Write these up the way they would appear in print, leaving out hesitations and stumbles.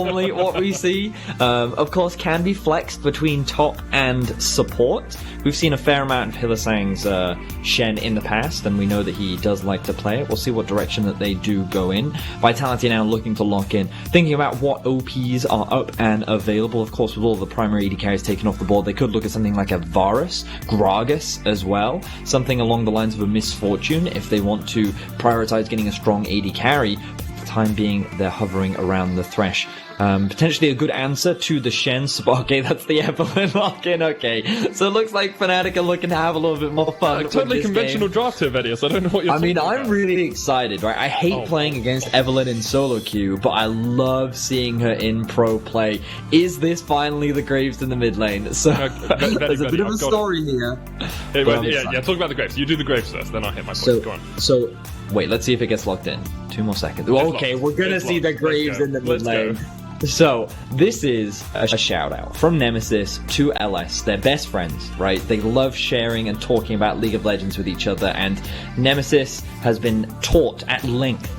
normally what we see. Of course, can be flexed between top and support. We've seen a fair amount of Hylissang's Shen in the past, and we know that he does like to play it. We'll see what direction that they do go in. Vitality now looking to lock in, thinking about what OPs are up and available. Of course, with all the primary AD carries taken off the board, they could look at something like a Varus, Gragas as well, something along the lines of a Misfortune if they want to prioritize getting a strong AD carry. For the time being, they're hovering around the Thresh. Potentially a good answer to the Shen spot. Okay, that's the Evelynn lock-in. Okay, so it looks like Fnatic are looking to have a little bit more fun. Totally conventional draft here, Vedius. I don't know what you're talking about. I'm really excited, right? I hate playing against Evelynn in solo queue, but I love seeing her in pro play. Is this finally the Graves in the mid lane? So there's a bit of a story here. Talk about the Graves. You do the Graves first, then I'll hit my point. Go on. So wait, let's see if it gets locked in. 2 more seconds. Okay, we're gonna see the Graves in the mid lane. So, this is a shout out from Nemesis to LS. They're best friends, right? They love sharing and talking about League of Legends with each other, and Nemesis has been taught at length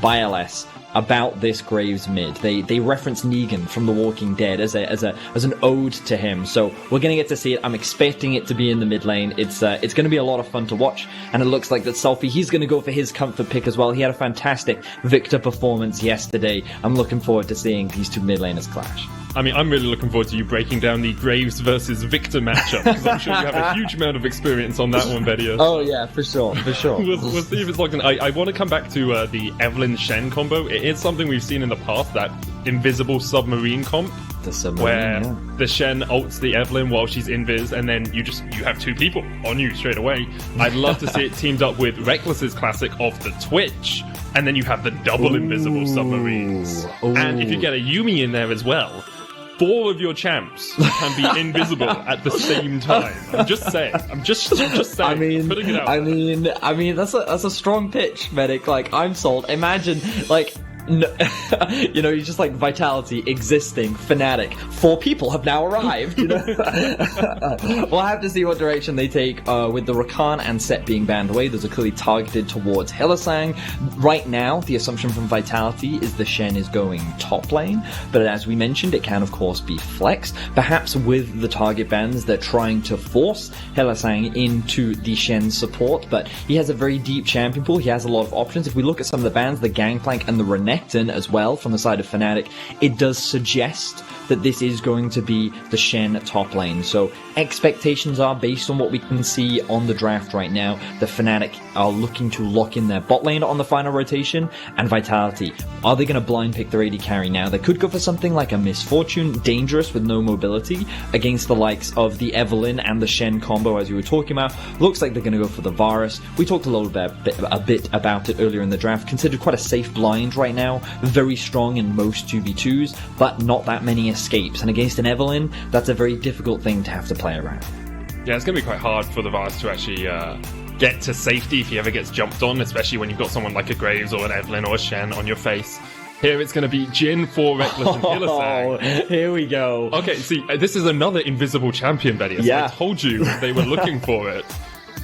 by LS about this Graves mid. They reference Negan from The Walking Dead as an ode to him. So we're gonna get to see it. I'm expecting it to be in the mid lane. It's gonna be a lot of fun to watch, and it looks like that Selfie, he's gonna go for his comfort pick as well. He had a fantastic Viktor performance yesterday. I'm looking forward to seeing these two mid laners clash. I mean, I'm really looking forward to you breaking down the Graves versus Viktor matchup, because I'm sure you have a huge amount of experience on that one, Vedius. Oh yeah, for sure. We'll see if it's locked in. I want to come back to the Evelynn Shen combo. It is something we've seen in the past, that invisible submarine comp, where the Shen ults the Evelynn while she's invis, and then you have two people on you straight away. I'd love to see it teamed up with Rekkles' classic of the Twitch, and then you have the double invisible submarines. And if you get a Yumi in there as well, 4 of your champs can be invisible at the same time. I'm just saying. I'm just saying. Putting it out. I mean, that's a strong pitch, Medic. Like, I'm sold. Imagine, like, you know, you're just like Vitality existing, Fnatic. 4 people have now arrived. You know, we'll have to see what direction they take with the Rakan and Set being banned away. Those are clearly targeted towards Hylissang. Right now, the assumption from Vitality is the Shen is going top lane, but as we mentioned, it can of course be flexed. Perhaps with the target bans, they're trying to force Hylissang into the Shen support, but he has a very deep champion pool. He has a lot of options. If we look at some of the bans, the Gangplank and the Renekton as well from the side of Fnatic, it does suggest that this is going to be the Shen top lane. So expectations are, based on what we can see on the draft right now, the Fnatic are looking to lock in their bot lane on the final rotation, and Vitality, are they going to blind pick their AD carry now? They could go for something like a Misfortune, dangerous with no mobility, against the likes of the Evelynn and the Shen combo as you were talking about. Looks like they're going to go for the Varus. We talked a little bit about it earlier in the draft. Considered quite a safe blind right now, very strong in most 2v2s, but not that many escapes, and against an Evelynn, that's a very difficult thing to have to play around. Yeah, it's going to be quite hard for the Varus to actually get to safety if he ever gets jumped on, especially when you've got someone like a Graves or an Evelynn or a Shen on your face. Here it's going to be Jhin for Rekkles and Hylissang. Here we go. Okay, see, this is another invisible champion, Vedius. Yeah. I told you they were looking for it.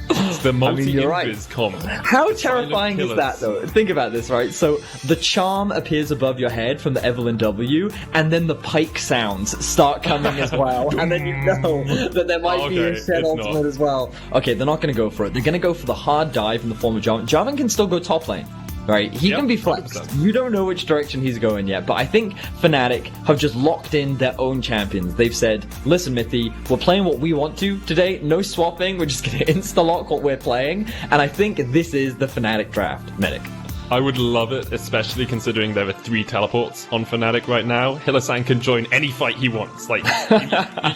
It's the multi-invis comp. How terrifying is that, though? Think about this, right? So the charm appears above your head from the Evelynn W, and then the pike sounds start coming as well, and then you know that there might be a Shen ultimate as well. Okay, they're not going to go for it. They're going to go for the hard dive in the form of Jarvan. Jarvan can still go top lane. Right, he can be flexed. 100%. You don't know which direction he's going yet, but I think Fnatic have just locked in their own champions. They've said, listen, Mithy, we're playing what we want to today, no swapping, we're just going to insta-lock what we're playing, and I think this is the Fnatic draft, Medic. I would love it, especially considering there are 3 teleports on Fnatic right now. Hylissang can join any fight he wants. Like,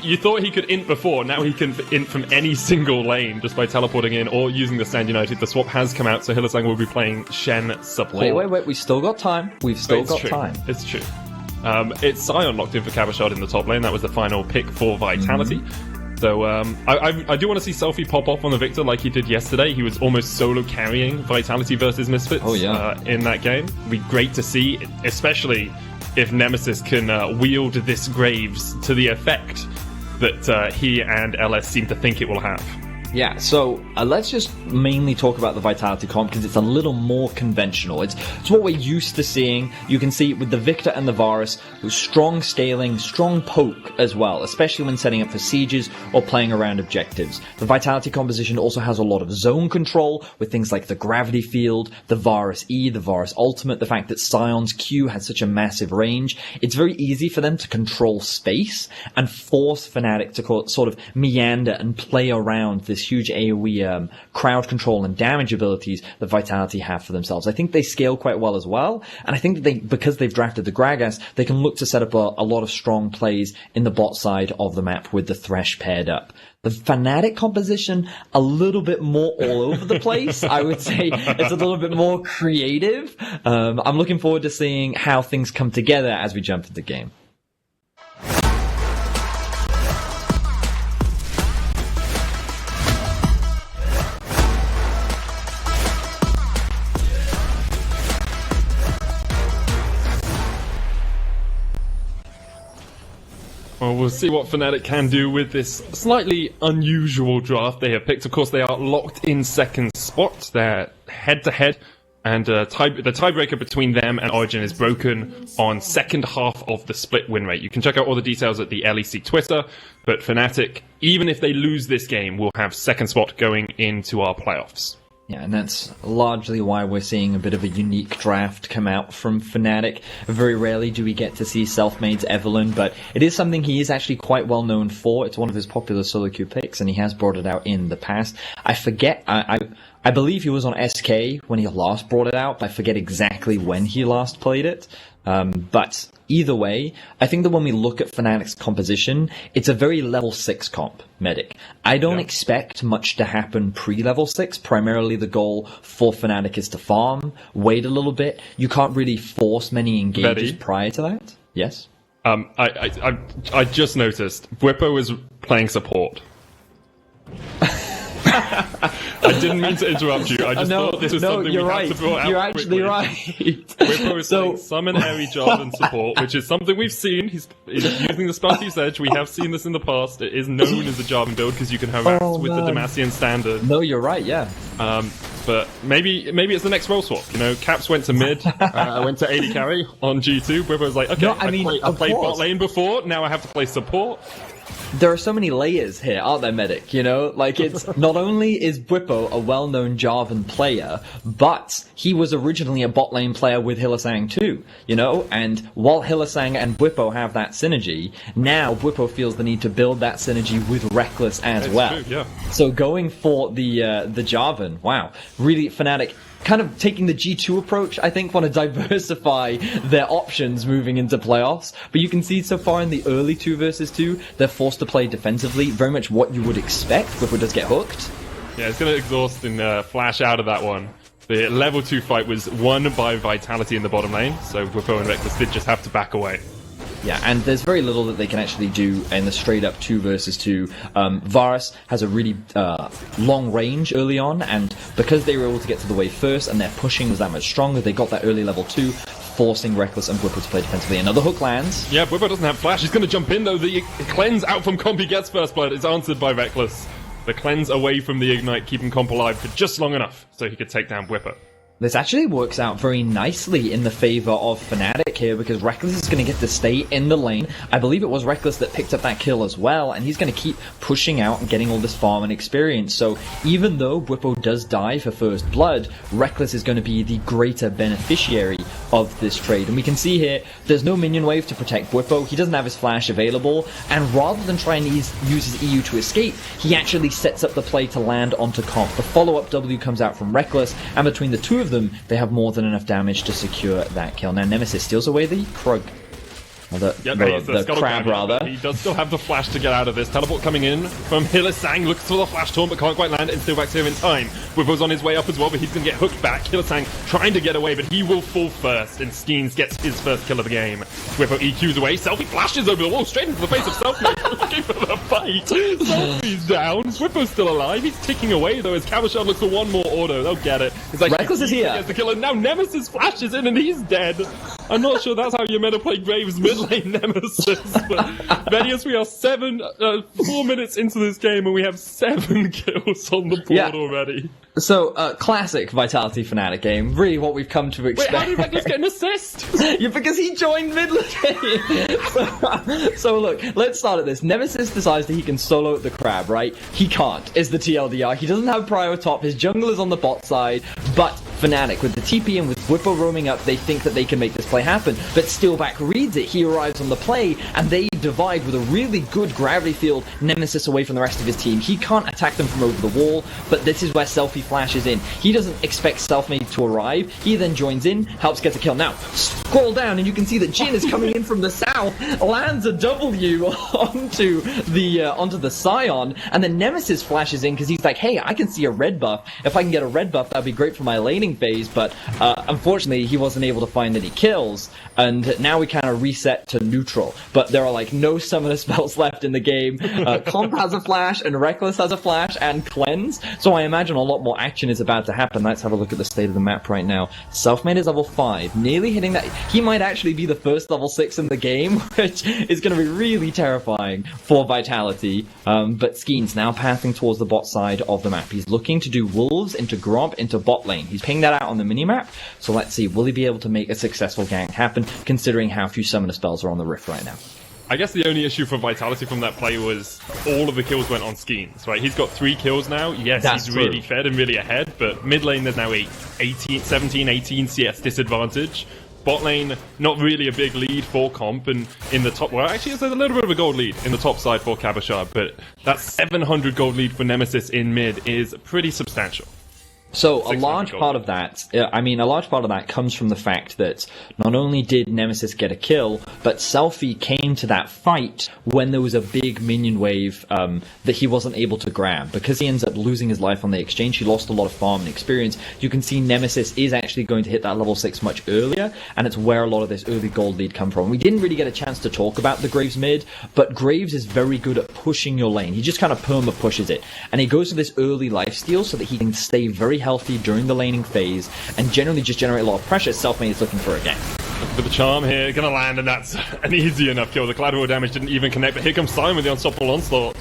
you thought he could int before, now he can int from any single lane just by teleporting in or using the Stand United. The swap has come out, so Hylissang will be playing Shen support. Wait, we still got time. We've still got time. It's true. It's Sion locked in for Cabochard in the top lane. That was the final pick for Vitality. So I do want to see Selfie pop off on the Viktor like he did yesterday. He was almost solo carrying Vitality versus Misfits in that game. It'd be great to see, especially if Nemesis can wield this Graves to the effect that he and LS seem to think it will have. Yeah, so let's just mainly talk about the Vitality comp because it's a little more conventional. It's what we're used to seeing. You can see with the Viktor and the Varus, strong scaling, strong poke as well, especially when setting up for sieges or playing around objectives. The Vitality composition also has a lot of zone control with things like the Gravity Field, the Varus E, the Varus Ultimate, the fact that Sion's Q has such a massive range. It's very easy for them to control space and force Fnatic to sort of meander and play around this huge AoE crowd control and damage abilities that Vitality have for themselves. I think they scale quite well as well, and I think that because they've drafted the Gragas, they can look to set up a lot of strong plays in the bot side of the map with the Thresh paired up. The Fnatic composition, a little bit more all over the place. I would say it's a little bit more creative. I'm looking forward to seeing how things come together as we jump into the game. Well, we'll see what Fnatic can do with this slightly unusual draft they have picked. Of course, they are locked in second spot. They're head-to-head, and the tiebreaker between them and Origin is broken on second half of the split win rate. You can check out all the details at the LEC Twitter, but Fnatic, even if they lose this game, will have second spot going into our playoffs. Yeah, and that's largely why we're seeing a bit of a unique draft come out from Fnatic. Very rarely do we get to see Selfmade's Evelynn, but it is something he is actually quite well known for. It's one of his popular solo queue picks, and he has brought it out in the past. I forget, I believe he was on SK when he last brought it out, but I forget exactly when he last played it. But either way, I think that when we look at Fnatic's composition, it's a very level 6 comp, Medic. I don't expect much to happen pre-level 6. Primarily the goal for Fnatic is to farm, wait a little bit. You can't really force many engages prior to that. Yes? I just noticed, Bwipo is playing support. I didn't mean to interrupt you. I just thought this was something we had to throw out. You're actually right. Bwipo is playing summon Airy Jarvan support, which is something we've seen. He's using the Sparky's Edge. We have seen this in the past. It is known as a Jarvan build because you can harass with the Demacian standard. No, you're right, yeah. But maybe it's the next role swap. You know, Caps went to mid, I went to AD carry on G2. Bwipo was like, okay, I played bot lane before, now I have to play support. There are so many layers here, aren't there, Medic? You know, like it's not only is Bwipo a well-known Jarvan player, but he was originally a bot lane player with Hylissang too, you know? And while Hylissang and Bwipo have that synergy, now Bwipo feels the need to build that synergy with Rekkles as well. True, yeah. So going for the Jarvan, wow, really Fnatic kind of taking the G2 approach, I think, want to diversify their options moving into playoffs. But you can see so far in the early 2 versus 2, they're forced to play defensively, very much what you would expect before it does get hooked. Yeah, it's going to exhaust and flash out of that one. The level 2 fight was won by Vitality in the bottom lane, so Bwipo and Rekkles did just have to back away. Yeah, and there's very little that they can actually do in the straight-up 2 versus 2. Varus has a really long range early on, and because they were able to get to the wave first and their pushing was that much stronger, they got that early level 2, forcing Rekkles and Bwipo to play defensively. Another hook lands. Yeah, Bwipo doesn't have flash. He's going to jump in, though. The cleanse out from comp, he gets first blood. It's answered by Rekkles. The cleanse away from the ignite, keeping comp alive for just long enough so he could take down Bwipo. This actually works out very nicely in the favor of Fnatic here because Rekkles is going to get to stay in the lane. I believe it was Rekkles that picked up that kill as well, and he's going to keep pushing out and getting all this farm and experience. So even though Bwipo does die for first blood, Rekkles is going to be the greater beneficiary of this trade. And we can see here, there's no minion wave to protect Bwipo. He doesn't have his flash available, and rather than try and use his EU to escape, he actually sets up the play to land onto comp. The follow-up W comes out from Rekkles, and between the two of them, they have more than enough damage to secure that kill. Now Nemesis steals away the Krug. The crab, rather. He does still have the flash to get out of this. Teleport coming in from Hylissang. Looks for the flash taunt, but can't quite land it. And Steelback's here in time. Bwipo's on his way up as well, but he's going to get hooked back. Hylissang trying to get away, but he will fall first. And Skeanz gets his first kill of the game. Bwipo EQs away. Selfie flashes over the wall, straight into the face of Selfmade. Looking for the fight. Selfie's down. Bwipo's still alive. He's ticking away, though, as Cabochard looks for one more auto. They'll get it. It's like Rekkles is here. Gets the kill, and now Nemesis flashes in, and he's dead. I'm not sure that's how you're meant to play Graves mid lane Nemesis. But Vedius, we are 4 minutes into this game and we have 7 kills on the board already. So, classic Vitality Fnatic game. Really what we've come to expect. Wait, how did Rekkles get an assist? Yeah, because he joined mid lane. So look, let's start at this. Nemesis decides that he can solo the crab, right? He can't, is the TLDR. He doesn't have prio top. His jungle is on the bot side. But Fnatic, with the TP and with Bwipo roaming up, they think that they can make this play happen. But Steelback reads it. He arrives on the play, and they divide with a really good gravity field Nemesis away from the rest of his team. He can't attack them from over the wall, but this is where Selfie flashes in. He doesn't expect Selfmade to arrive. He then joins in, helps get a kill. Now, scroll down and you can see that Jhin is coming in from the south, lands a W onto the Sion, and then Nemesis flashes in because he's like, hey, I can see a red buff. If I can get a red buff, that'd be great for my laning phase, but unfortunately, he wasn't able to find any kills, and now we kind of reset to neutral. But there are like no summoner spells left in the game. Comp has a flash, and Rekkles has a flash, and Cleanse, so I imagine a lot more action is about to happen. Let's have a look at the state of the map right now. Selfmade is level 5, nearly hitting that. He might actually be the first level 6 in the game, which is going to be really terrifying for Vitality. But Skeanz now pathing towards the bot side of the map. He's looking to do wolves into Grob into bot lane. He's pinged that out on the minimap, so let's see, will he be able to make a successful gank happen, considering how few summoner spells are on the Rift right now? I guess the only issue for Vitality from that play was all of the kills went on Skeanz, right? He's got 3 kills now. Yes, he's really fed and really ahead, but mid lane there's now 17, 18 CS disadvantage. Bot lane, not really a big lead for Comp, and in the top, well, actually, there's a little bit of a gold lead in the top side for Cabochard, but that 700 gold lead for Nemesis in mid is pretty substantial. So a large part of that, comes from the fact that not only did Nemesis get a kill, but Selfie came to that fight when there was a big minion wave that he wasn't able to grab. Because he ends up losing his life on the exchange, he lost a lot of farm and experience. You can see Nemesis is actually going to hit that level 6 much earlier, and it's where a lot of this early gold lead come from. We didn't really get a chance to talk about the Graves mid, but Graves is very good at pushing your lane. He just kind of perma pushes it, and he goes for this early lifesteal so that he can stay very healthy during the laning phase and generally just generate a lot of pressure. Selfmade is looking for a gank. Looking for the charm here, gonna land, and that's an easy enough kill. The collateral damage didn't even connect, but here comes Sion with the unstoppable onslaught.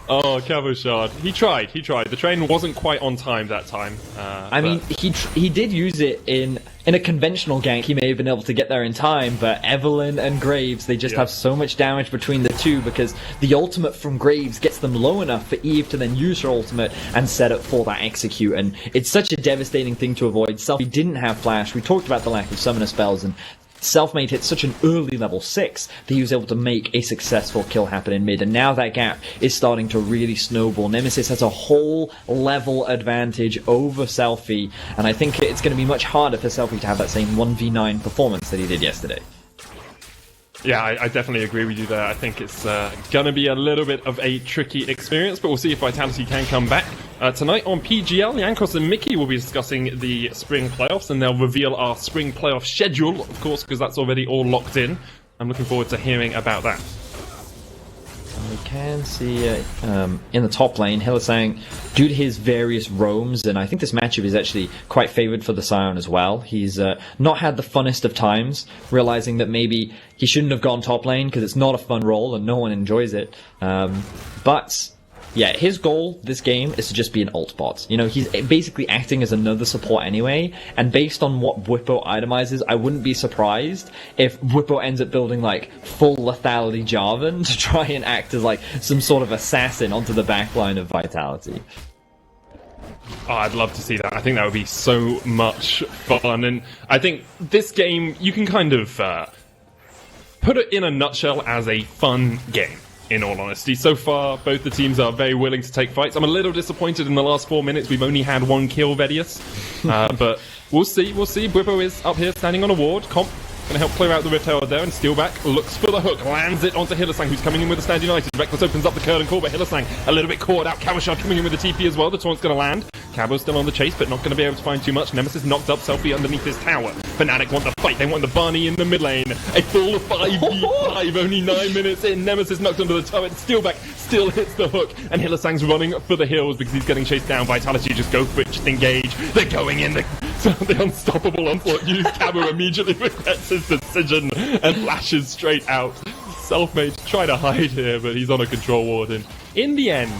Oh, Cabochard. He tried. The train wasn't quite on time that time. I mean, he did use it in a conventional gank. He may have been able to get there in time, but Evelynn and Graves, they just have so much damage between the two because the ultimate from Graves gets them low enough for Eve to then use her ultimate and set up for that execute. And it's such a devastating thing to avoid. Selfie didn't have flash. We talked about the lack of summoner spells, and Selfmade hit such an early level 6 that he was able to make a successful kill happen in mid, and now that gap is starting to really snowball. Nemesis has a whole level advantage over Selfie, and I think it's going to be much harder for Selfie to have that same 1v9 performance that he did yesterday. Yeah, I definitely agree with you there. I think it's going to be a little bit of a tricky experience, but we'll see if Vitality can come back. Tonight on PGL, Yankos and Mickey will be discussing the spring playoffs, and they'll reveal our spring playoff schedule, of course, because that's already all locked in. I'm looking forward to hearing about that. We can see in the top lane, Hylissang, due to his various roams, and I think this matchup is actually quite favoured for the Sion as well. He's not had the funnest of times, realising that maybe he shouldn't have gone top lane because it's not a fun role and no one enjoys it. But yeah, his goal this game is to just be an ult bot. You know, he's basically acting as another support anyway, and based on what Bwipo itemizes, I wouldn't be surprised if Bwipo ends up building like full lethality Jarvan to try and act as like some sort of assassin onto the backline of Vitality. Oh, I'd love to see that. I think that would be so much fun, and I think this game, you can kind of put it in a nutshell as a fun game. In all honesty, so far, both the teams are very willing to take fights. I'm a little disappointed in the last 4 minutes. We've only had 1 kill, Vedius. But we'll see. Bwipo is up here standing on a ward. Comp going to help clear out the Rift Tower there, and Steelback looks for the hook, lands it onto Hylissang, who's coming in with a Stand United. Rekkles opens up the curtain call, but Hylissang a little bit caught out. Cabochard coming in with a TP as well. The taunt's going to land. Cabo's still on the chase, but not going to be able to find too much. Nemesis knocked up Selfie underneath his tower. Fnatic want the fight, they want the Barney in the mid lane. A full 5v5, only 9 minutes in. Nemesis knocked under the turret, Steelback still hits the hook, and Hylissang's running for the hills because he's getting chased down. Vitality just go for it, just engage. They're going in, the unstoppable onslaught used. Cabo immediately regrets his decision and flashes straight out. Selfmade try to hide here, but he's on a control ward, and in the end,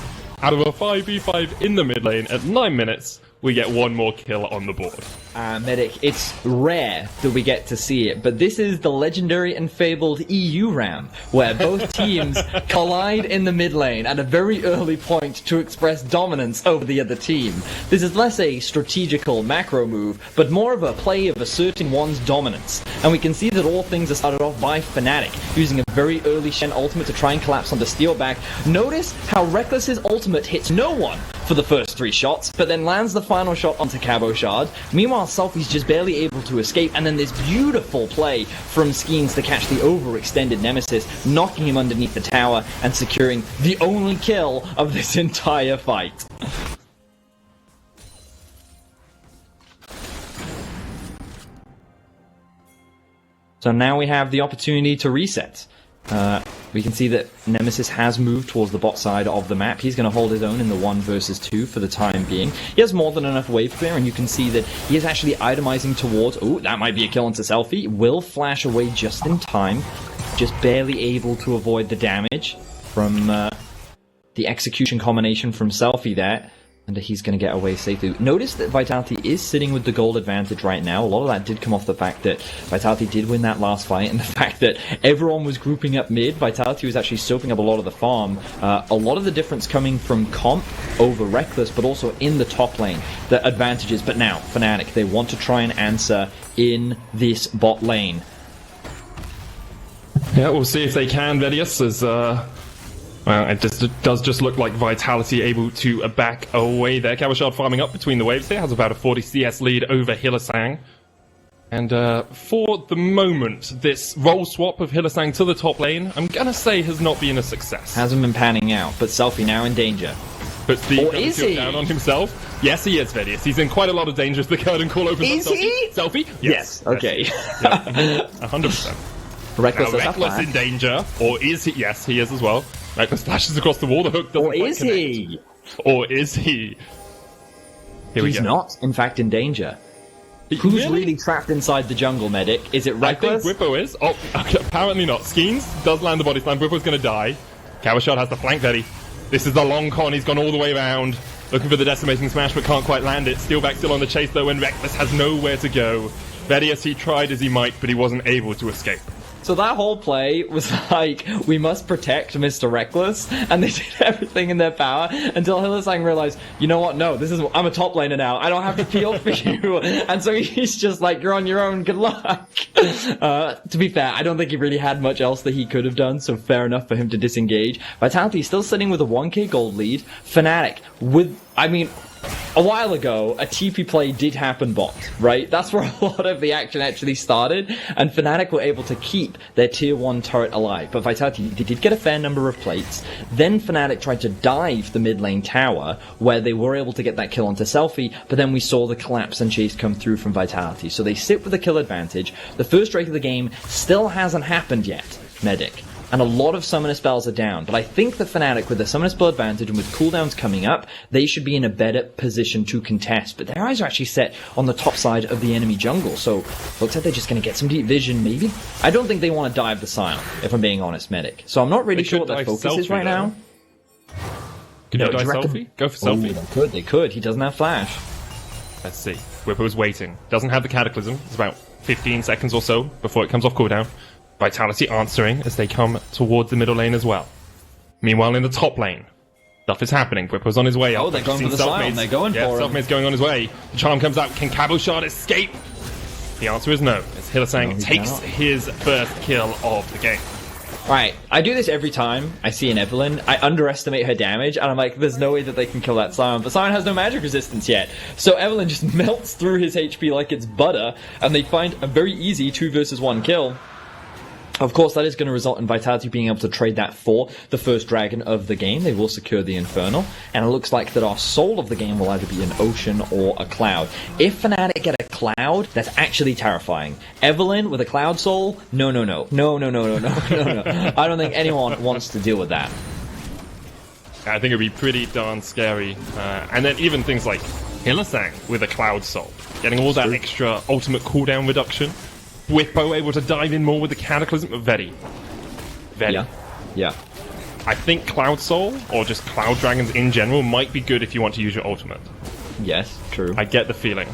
out of a 5v5 in the mid lane at 9 minutes, we get one more kill on the board. Medic, it's rare that we get to see it, but this is the legendary and fabled EU round, where both teams collide in the mid lane at a very early point to express dominance over the other team. This is less a strategical macro move, but more of a play of asserting one's dominance. And we can see that all things are started off by Fnatic, using a very early Shen ultimate to try and collapse onto Steelback. Notice how Rekkles' ultimate hits no one for the first 3 shots, but then lands the final shot onto Cabochard. Meanwhile, Selfie's just barely able to escape, and then this beautiful play from Skeanz to catch the overextended Nemesis, knocking him underneath the tower and securing the only kill of this entire fight. So now we have the opportunity to reset. We can see that Nemesis has moved towards the bot side of the map. He's going to hold his own in the 1 versus 2 for the time being. He has more than enough wave clear, and you can see that he is actually itemizing towards... Oh, that might be a kill into Selfie. Will flash away just in time. Just barely able to avoid the damage from the execution combination from Selfie there. And he's going to get away safely. Notice that Vitality is sitting with the gold advantage right now. A lot of that did come off the fact that Vitality did win that last fight, and the fact that everyone was grouping up mid. Vitality was actually soaking up a lot of the farm. A lot of the difference coming from comp over Rekkles, but also in the top lane, the advantages. But now, Fnatic, they want to try and answer in this bot lane. Yeah, we'll see if they can. Vedius is... Well, it does just look like Vitality able to back away there. Cabochard farming up between the waves here, has about a 40 CS lead over Hylissang. And for the moment, this role swap of Hylissang to the top lane, I'm gonna say has not been a success. Hasn't been panning out, but Selfie now in danger. Puts the curtain down on himself. Yes, he is, Vedius. He's in quite a lot of danger as the curtain call opens up. Is he? Selfie? Yes. Okay. Yeah, 100%. Rekkles in danger, or is he? Yes, he is as well. Rekkles flashes across the wall, the hook doesn't quite connect. Or is he? Here He's not, in fact, in danger. Who's really trapped inside the jungle, Medic? Is it Rekkles? I think Bwipo is. Oh, okay, apparently not. Skeanz does land the body slam. Bwipo's going to die. Cabochard has the flank ready. This is the long con. He's gone all the way around, looking for the decimating smash, but can't quite land it. Steelback still on the chase, though, and Rekkles has nowhere to go. Vedius, he tried as he might, but he wasn't able to escape. So that whole play was like, we must protect Mr. Rekkles, and they did everything in their power until Hylissang realized, you know what, no, I'm a top laner now, I don't have to peel for you, and so he's just like, you're on your own, good luck. To be fair, I don't think he really had much else that he could have done, so fair enough for him to disengage. Vitality still sitting with a 1k gold lead. Fnatic, a while ago, a TP play did happen bot, right? That's where a lot of the action actually started, and Fnatic were able to keep their tier 1 turret alive. But Vitality, they did get a fair number of plates. Then Fnatic tried to dive the mid lane tower, where they were able to get that kill onto Selfie, but then we saw the collapse and chase come through from Vitality. So they sit with a kill advantage. The first break of the game still hasn't happened yet, Medic. And a lot of summoner spells are down, but I think the Fnatic, with the summoner spell advantage and with cooldowns coming up, they should be in a better position to contest. But their eyes are actually set on the top side of the enemy jungle, so looks like they're just going to get some deep vision, maybe? I don't think they want to dive the Sion, if I'm being honest, Medic. So I'm not really sure what their focus is right now. Could you dive Selfie? Go for Selfie. They could. He doesn't have flash. Let's see. Bwipo's waiting. Doesn't have the Cataclysm. It's about 15 seconds or so before it comes off cooldown. Vitality answering as they come towards the middle lane as well. Meanwhile, in the top lane, stuff is happening. Bwipo's on his way up. Oh, they're going for the Sion. They're going for him. Selfmade's going on his way. The charm comes out. Can Cabochard escape? The answer is no, as Hylissang takes his first kill of the game. Right, I do this every time I see an Evelynn. I underestimate her damage, and I'm like, there's no way that they can kill that Sion. But Sion has no magic resistance yet. So Evelynn just melts through his HP like it's butter, and they find a very easy 2 versus 1 kill. Of course, that is going to result in Vitality being able to trade that for the first dragon of the game. They will secure the Infernal, and it looks like that our soul of the game will either be an ocean or a cloud. If Fnatic get a cloud, that's actually terrifying. Evelynn with a cloud soul? No. I don't think anyone wants to deal with that. I think it'd be pretty darn scary. And then even things like Hylissang with a cloud soul, getting all that extra ultimate cooldown reduction. Bwipo able to dive in more with the Cataclysm of Vedi. Yeah. I think Cloud Soul, or just Cloud Dragons in general, might be good if you want to use your ultimate. Yes, true. I get the feeling.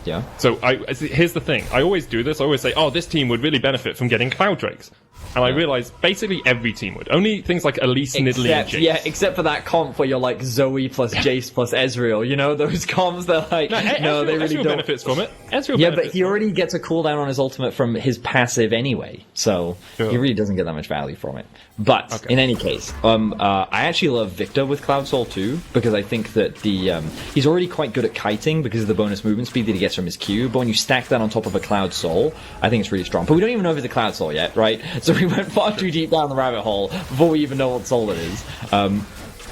Yeah. So here's the thing. I always do this. I always say, oh, this team would really benefit from getting Cloud Drakes. And I realize basically every team would. Only things like Elise, Nidalee, and Jace. Yeah, except for that comp where you're like Zoe plus Jace plus Ezreal. You know, those comps, they're like, no, they really Ezreal don't. benefits from it. Yeah, but he already gets a cooldown on his ultimate from his passive anyway. So he really doesn't get that much value from it. But in any case, I actually love Viktor with Cloud Soul too, because I think that he's already quite good at kiting because of the bonus movement speed that he gets from his Q. But when you stack that on top of a Cloud Soul, I think it's really strong. But we don't even know if it's a Cloud Soul yet, right? So we went far too deep down the rabbit hole before we even know what soul it is.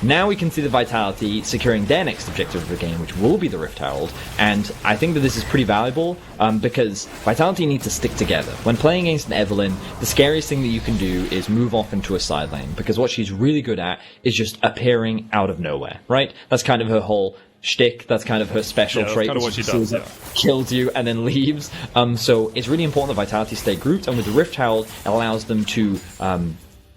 Now we can see the Vitality securing their next objective of the game, which will be the Rift Herald, and I think that this is pretty valuable because Vitality need to stick together. When playing against an Evelynn, the scariest thing that you can do is move off into a side lane, because what she's really good at is just appearing out of nowhere, right? That's kind of her whole shtick, that's kind of her special trait. Kind of what she does, kills you and then leaves. So it's really important that Vitality stay grouped, and with the Rift Herald, it allows them to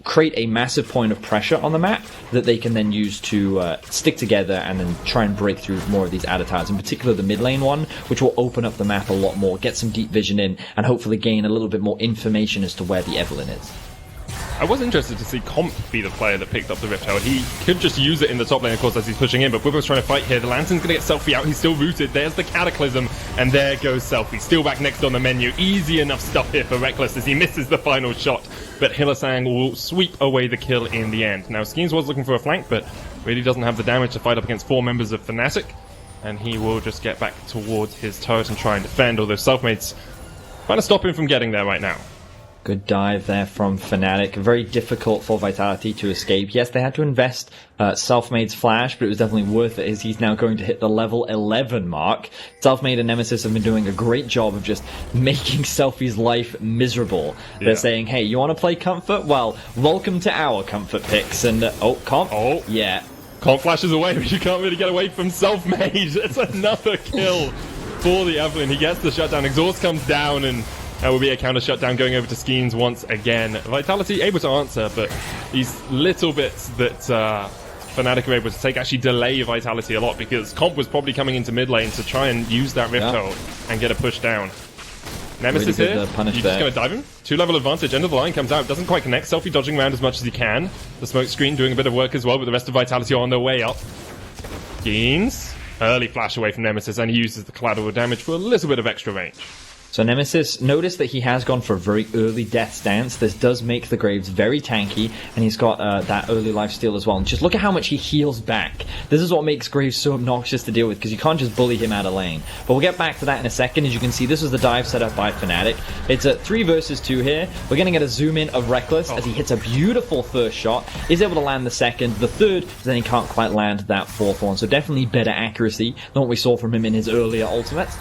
create a massive point of pressure on the map that they can then use to stick together and then try and break through more of these Adatars, in particular the mid lane one, which will open up the map a lot more, get some deep vision in, and hopefully gain a little bit more information as to where the Evelynn is. I was interested to see Comp be the player that picked up the Rift Herald. He could just use it in the top lane, of course, as he's pushing in, but Bwipo's trying to fight here. The Lantern's going to get Selfie out. He's still rooted. There's the Cataclysm, and there goes Selfie. Steelback next on the menu. Easy enough stuff here for Rekkles as he misses the final shot, but Hylissang will sweep away the kill in the end. Now, Skeanz was looking for a flank, but really doesn't have the damage to fight up against 4 members of Fnatic, and he will just get back towards his turret and try and defend, although Selfmade's trying to stop him from getting there right now. Good dive there from Fnatic. Very difficult for Vitality to escape. Yes, they had to invest Selfmade's flash, but it was definitely worth it as he's now going to hit the level 11 mark. Selfmade and Nemesis have been doing a great job of just making Selfie's life miserable. Yeah. They're saying, hey, you want to play comfort? Well, welcome to our comfort picks. And, Comp? Oh. Yeah. Comp flashes away, but you can't really get away from Selfmade. It's another kill for the Evelynn. He gets the shutdown. Exhaust comes down, and that will be a counter shutdown going over to Skeanz once again. Vitality able to answer, but these little bits that Fnatic are able to take actually delay Vitality a lot, because Comp was probably coming into mid lane to try and use that Rift Herald and get a push down. Nemesis really here, you're just going to dive him. 2-level advantage, end of the line comes out, doesn't quite connect. Selfie dodging around as much as he can. The smoke screen doing a bit of work as well, but the rest of Vitality are on their way up. Skeanz, early flash away from Nemesis, and he uses the collateral damage for a little bit of extra range. So Nemesis, notice that he has gone for a very early death stance. This does make the Graves very tanky, and he's got that early lifesteal as well. And just look at how much he heals back. This is what makes Graves so obnoxious to deal with, because you can't just bully him out of lane. But we'll get back to that in a second. As you can see, this was the dive set up by Fnatic. It's a 3 versus 2 here. We're going to get a zoom in of Rekkles as he hits a beautiful first shot, is able to land the second, the third, then he can't quite land that fourth one. So definitely better accuracy than what we saw from him in his earlier ultimates.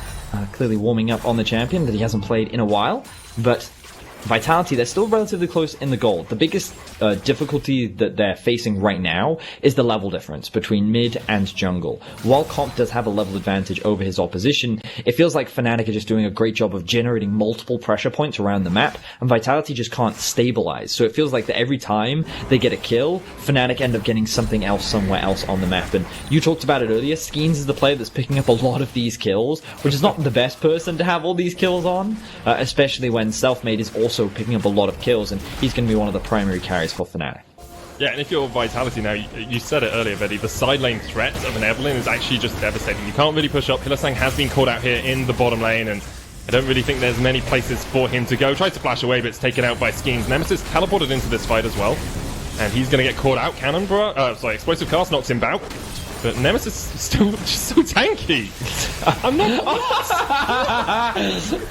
Clearly warming up on the champion that he hasn't played in a while, but Vitality, they're still relatively close in the gold. The biggest difficulty that they're facing right now is the level difference between mid and jungle. While Comp does have a level advantage over his opposition, it feels like Fnatic are just doing a great job of generating multiple pressure points around the map, and Vitality just can't stabilize. So it feels like that every time they get a kill, Fnatic end up getting something else somewhere else on the map. And you talked about it earlier, Skeanz is the player that's picking up a lot of these kills, which is not the best person to have all these kills on, especially when Selfmade is also picking up a lot of kills, and he's going to be one of the primary carries for Fnatic. Yeah, and if you're Vitality now, you said it earlier, Vedi, the side lane threat of an Evelynn is actually just devastating. You can't really push up. Hylissang has been caught out here in the bottom lane, and I don't really think there's many places for him to go. Tries to flash away, but it's taken out by Skeanz. Nemesis teleported into this fight as well, and he's going to get caught out. Explosive Cast knocks him out. But Nemesis is still just so tanky. I'm not.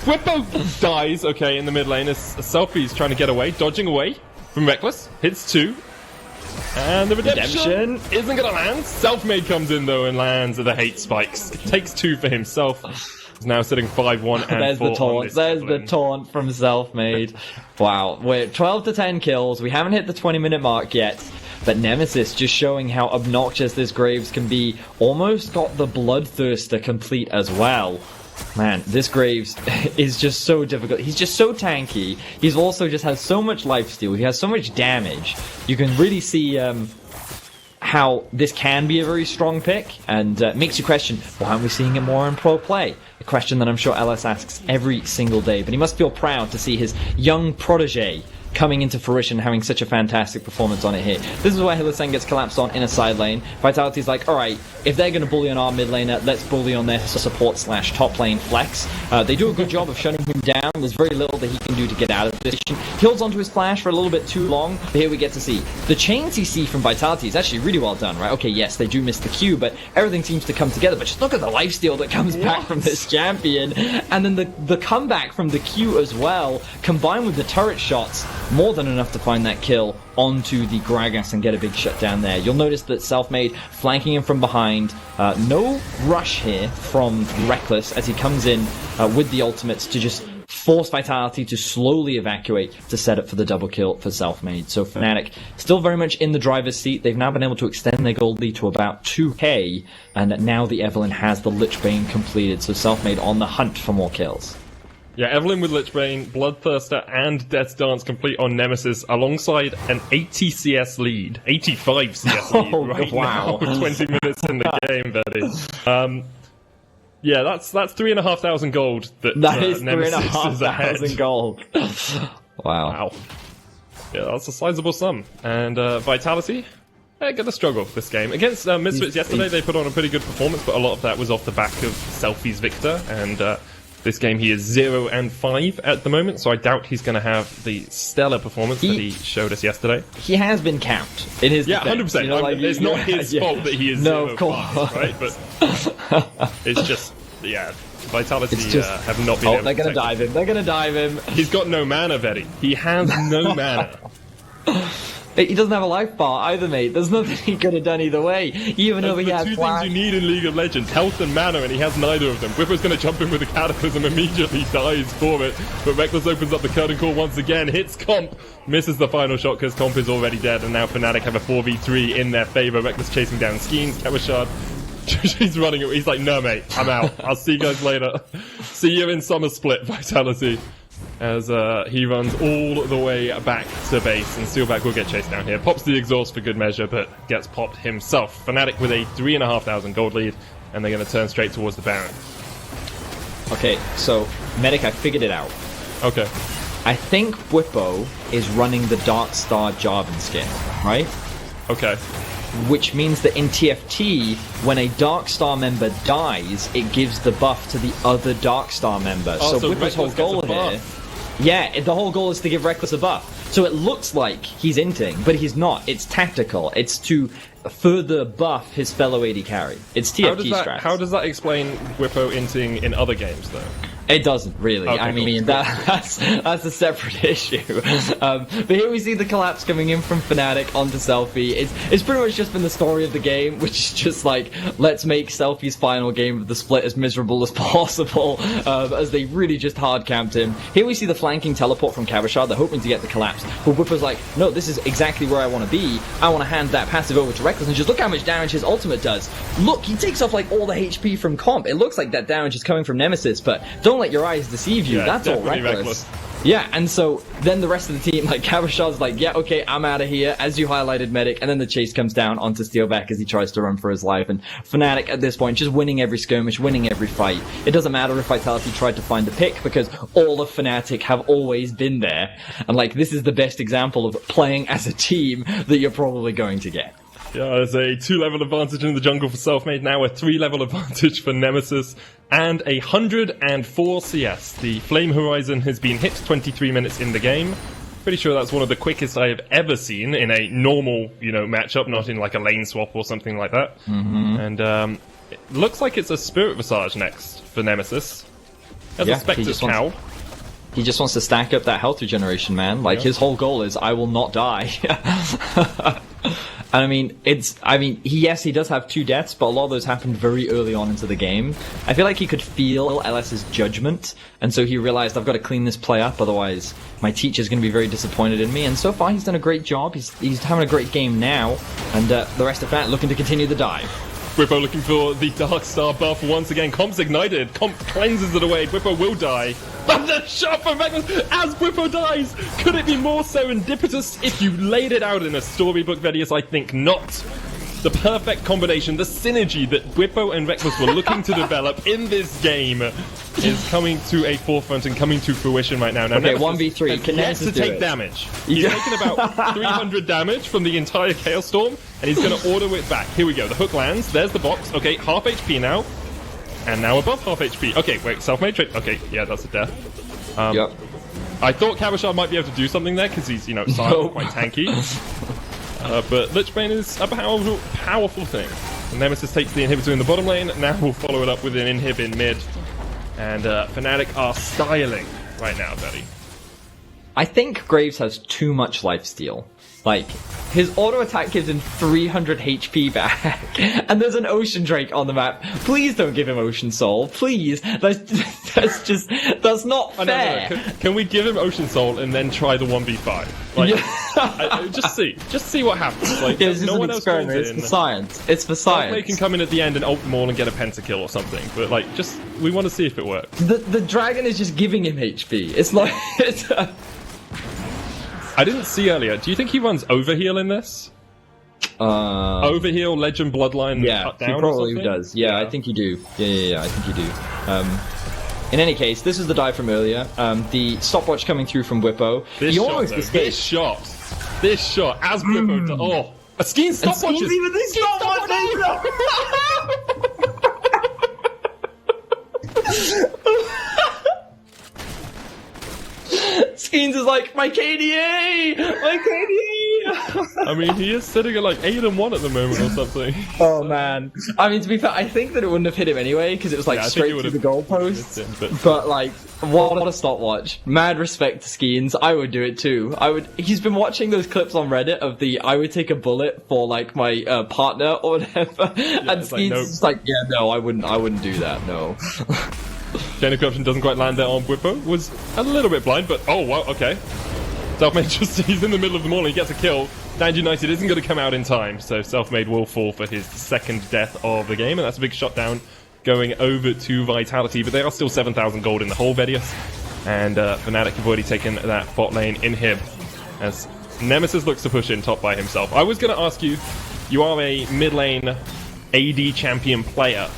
Bwipo dies, okay, in the mid lane as Selfie is trying to get away, dodging away from Rekkles. Hits 2. And the redemption isn't going to land. Selfmade comes in, though, and lands at the hate spikes. Takes 2 for himself. He's now sitting 5-1 and There's 4 the taunt. There's Evelynn. the taunt from Selfmade. Wow. We're 12 to 10 kills. We haven't hit the 20-minute mark yet. But Nemesis just showing how obnoxious this Graves can be. Almost got the Bloodthirster complete as well. Man, this Graves is just so difficult. He's just so tanky. He's also just has so much lifesteal. He has so much damage. You can really see how this can be a very strong pick, and makes you question, why aren't we seeing it more in pro play? A question that I'm sure LS asks every single day. But he must feel proud to see his young protege coming into fruition, having such a fantastic performance on it here. This is where Hylissang gets collapsed on in a side lane. Vitality's like, alright, if they're going to bully on our mid laner, let's bully on their support / top lane flex. They do a good job of shutting him down. There's very little that he can do to get out of this. He holds onto his flash for a little bit too long, but here we get to see. The chains you see from Vitality is actually really well done, right? Okay, yes, they do miss the Q, but everything seems to come together. But just look at the lifesteal that comes back from this champion. And then the comeback from the Q as well, combined with the turret shots, more than enough to find that kill onto the Gragas and get a big shutdown there. You'll notice that Selfmade flanking him from behind. No rush here from Rekkles as he comes in with the ultimates to just force Vitality to slowly evacuate to set up for the double kill for Selfmade. So Fnatic still very much in the driver's seat. They've now been able to extend their gold lead to about 2k, and now the Evelynn has the Lichbane completed, so Selfmade on the hunt for more kills. Yeah, Evelynn with Lichbane, Bloodthirster, and Death's Dance complete on Nemesis, alongside an 80 CS lead, 85 CS lead right now, 20 minutes in the game, Vedi. Yeah, that's 3,500 gold that is Nemesis is ahead. 3,500 gold. Wow. Yeah, that's a sizable sum. And Vitality, they're going to struggle this game. Against Misfits yesterday, they put on a pretty good performance, but a lot of that was off the back of Selfie's Viktor, and this game he is 0-5 at the moment, so I doubt he's going to have the stellar performance that he showed us yesterday. He has been capped in his defense. 100%. You know, it's not his fault that he is 0-5, right? But it's just, Vitality have not been able they're to going to dive him. They're going to dive him. He's got no mana, Vedi. He has no mana. He doesn't have a life bar either, mate. There's nothing he could have done either way. Even though he has two things you need in League of Legends, health and mana, and he has neither of them. Bwipo's going to jump in with a Cataclysm, immediately dies for it, but Rekkles opens up the curtain call once again, hits Comp, misses the final shot because Comp is already dead, and now Fnatic have a 4v3 in their favour. Rekkles chasing down Skeanz, Cabochard. He's running it. He's like, no, mate, I'm out. I'll see you guys later. See you in Summer Split, Vitality. As he runs all the way back to base, and Steelback will get chased down here. Pops the exhaust for good measure, but gets popped himself. Fnatic with a 3,500 gold lead, and they're going to turn straight towards the Baron. Okay, so, Medic, I figured it out. Okay. I think Bwipo is running the Darkstar Jarvan skin, right? Okay. Which means that in TFT, when a Darkstar member dies, it gives the buff to the other Darkstar member. Oh, so Bwipo's whole goal here... Yeah, the whole goal is to give Rekkles a buff. So it looks like he's inting, but he's not. It's tactical. It's to further buff his fellow AD carry. It's TFT strats. How does that explain Bwipo inting in other games, though? It doesn't really. Okay, I mean, cool. that's a separate issue. But here we see the collapse coming in from Fnatic onto Selfie. It's pretty much just been the story of the game, which is just like, let's make Selfie's final game of the split as miserable as possible, as they really just hard camped him. Here we see the flanking teleport from Cabochard. They're hoping to get the collapse, but Bwipo's like, no, this is exactly where I want to be. I want to hand that passive over to Rekkles and just look how much damage his ultimate does. Look, he takes off like all the HP from Comp. It looks like that damage is coming from Nemesis, but don't let your eyes deceive you. Yeah, that's all Rekkles. Yeah, and so then the rest of the team, like Cabochard's like, yeah, okay, I'm out of here, as you highlighted, Medic, and then the chase comes down onto Steelback as he tries to run for his life, and Fnatic at this point just winning every skirmish, winning every fight. It doesn't matter if Vitality tried to find the pick, because all of Fnatic have always been there, and like, this is the best example of playing as a team that you're probably going to get. Yeah, there's a 2-level advantage in the jungle for Selfmade, now a 3-level advantage for Nemesis, and 104 CS. The Flame Horizon has been hit 23 minutes in the game. Pretty sure that's one of the quickest I have ever seen in a normal, matchup, not in like a lane swap or something like that. And it looks like it's a Spirit Visage next for Nemesis. As a Spectre's Cowl. He just wants to stack up that health regeneration, man. Like, his whole goal is, I will not die. And I mean, yes, he does have 2 deaths, but a lot of those happened very early on into the game. I feel like he could feel LS's judgment, and so he realized, I've got to clean this play up, otherwise my teacher's going to be very disappointed in me. And so far, he's done a great job. He's having a great game now, and the rest of Fnatic looking to continue the dive. Bwipo looking for the Dark Star buff once again. Comp's ignited. Comp cleanses it away. Bwipo will die. And the shot from Rekkles as Bwipo dies. Could it be more serendipitous if you laid it out in a storybook, Vedius? I think not. The perfect combination, the synergy that Bwipo and Rekkles were looking to develop in this game is coming to a forefront and coming to fruition right now. Okay, 1v3. Can Nemesis to take damage? He's taken about 300 damage from the entire Chaos Storm, and he's going to auto it back. Here we go. The hook lands. There's the box. Okay, half HP now. And now above half HP. Okay, wait, Selfmade trade. Okay, yeah, that's a death. Yep. I thought Cabochard might be able to do something there because he's, silent, quite tanky. But Lichbane is a powerful thing. Nemesis takes the inhibitor in the bottom lane. Now we'll follow it up with an inhib in mid. And Fnatic are styling right now, Betty. I think Graves has too much lifesteal. Like, his auto attack gives him 300 HP back, and there's an Ocean Drake on the map. Please don't give him Ocean Soul, please. That's not fair. No. Can we give him Ocean Soul and then try the 1v5? Like, just see what happens. Like, yeah, no one else goes in. It's for science. It's for science. They can come in at the end and ult them all and get a pentakill or something. But like, we want to see if it works. The dragon is just giving him HP. It's like I didn't see earlier. Do you think he runs overheal in this? Overheal, Legend, Bloodline, cut down? He probably does. Yeah, I think you do. Yeah, I think you do. In any case, this is the dive from earlier. The stopwatch coming through from Bwipo. He almost escaped. This shot, as Bwipo. A Skeanz stopwatch. Even this stopwatch. Skeanz is like, my KDA! My KDA! I mean, he is sitting at like 8-1 at the moment or something. Oh man. I mean, to be fair, I think that it wouldn't have hit him anyway, because it was like straight through the goalposts. But like, what a stopwatch. Mad respect to Skeanz. I would do it too. He's been watching those clips on Reddit of I would take a bullet for like my partner or whatever. Yeah, and Skeanz is like, yeah, no, I wouldn't do that, no. Chain of Corruption doesn't quite land there on Bwipo. Was a little bit blind, but oh wow, okay. Selfmade he's in the middle of them all and he gets a kill. Stand United isn't going to come out in time, so Selfmade will fall for his second death of the game, and that's a big shot down going over to Vitality, but they are still 7,000 gold in the hole, Vedius. And Fnatic have already taken that bot lane inhib as Nemesis looks to push in top by himself. I was going to ask you, you are a mid lane AD champion player.